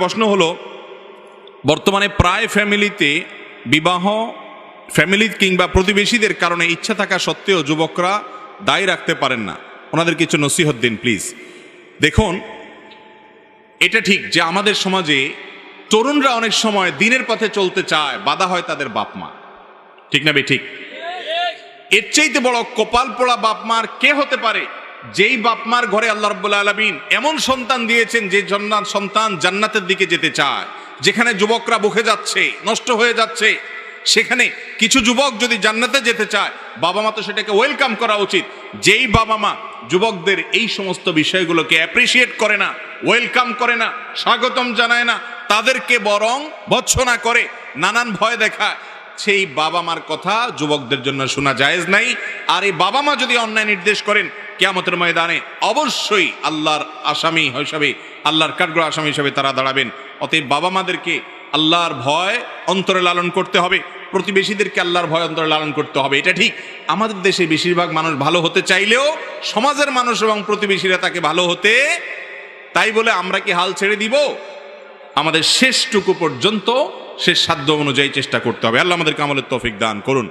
প্রশ্ন হলো, বর্তমানে প্রায় ফ্যামিলিতে বিবাহ ফ্যামিলি কিংবা প্রতিবেশীদের কারণে ইচ্ছা থাকা সত্ত্বেও যুবকরা দায় রাখতে পারেন না, ওনাদের কিছু নসিহত দিন প্লিজ। দেখুন, এটা ঠিক যে আমাদের সমাজে তরুণরা অনেক সময় দিনের পথে চলতে চায়, বাধা হয় তাদের বাপ মা, ঠিক না বে ঠিক? এর চাইতে বড় কপাল পোড়া বাপ মার কে হতে পারে, যেই বাপ মার ঘরে আল্লাহ রাব্বুল আলামিন এমন সন্তান দিয়েছেন যে সন্তান জান্নাতের দিকে যেতে চায়। যেখানে যুবকরা বুকে যাচ্ছে, নষ্ট হয়ে যাচ্ছে, সেখানে কিছু যুবক যদি জান্নাতে যেতে চায়, বাবা মা তো সেটাকে ওয়েলকাম করা উচিত। যেই বাবা মা যুবকদের এই সমস্ত বিষয়গুলোকে অ্যাপ্রিসিয়েট করে না, ওয়েলকাম করে না, স্বাগতম জানায় না, তাদেরকে বরং ভৎসনা করে, নানান ভয় দেখায়, সেই বাবা মার কথা যুবকদের জন্য শোনা জায়েজ নাই। আর এই বাবা মা যদি অন্যায় নির্দেশ করেন, কিয়ামতের ময়দানে অবশ্যই আল্লাহর আসামি হিসাবে, আল্লাহর কাঠগড়া আসামি হিসাবে তারা দাঁড়াবেন। অতএব বাবা মাদেরকে আল্লাহর ভয় অন্তরে লালন করতে হবে, প্রতিবেশীদেরকে আল্লাহর ভয় অন্তরে লালন করতে হবে। এটা ঠিক, আমাদের দেশে বেশিরভাগ মানুষ ভালো হতে চাইলেও সমাজের মানুষ এবং প্রতিবেশীরা তাকে ভালো হতে, তাই বলে আমরা কি হাল ছেড়ে দিব? আমাদের শেষটুকু পর্যন্ত শেষ সাধ্য অনুযায়ী চেষ্টা করতে হবে। আল্লাহ আমাদেরকে আমলের তৌফিক দান করুন।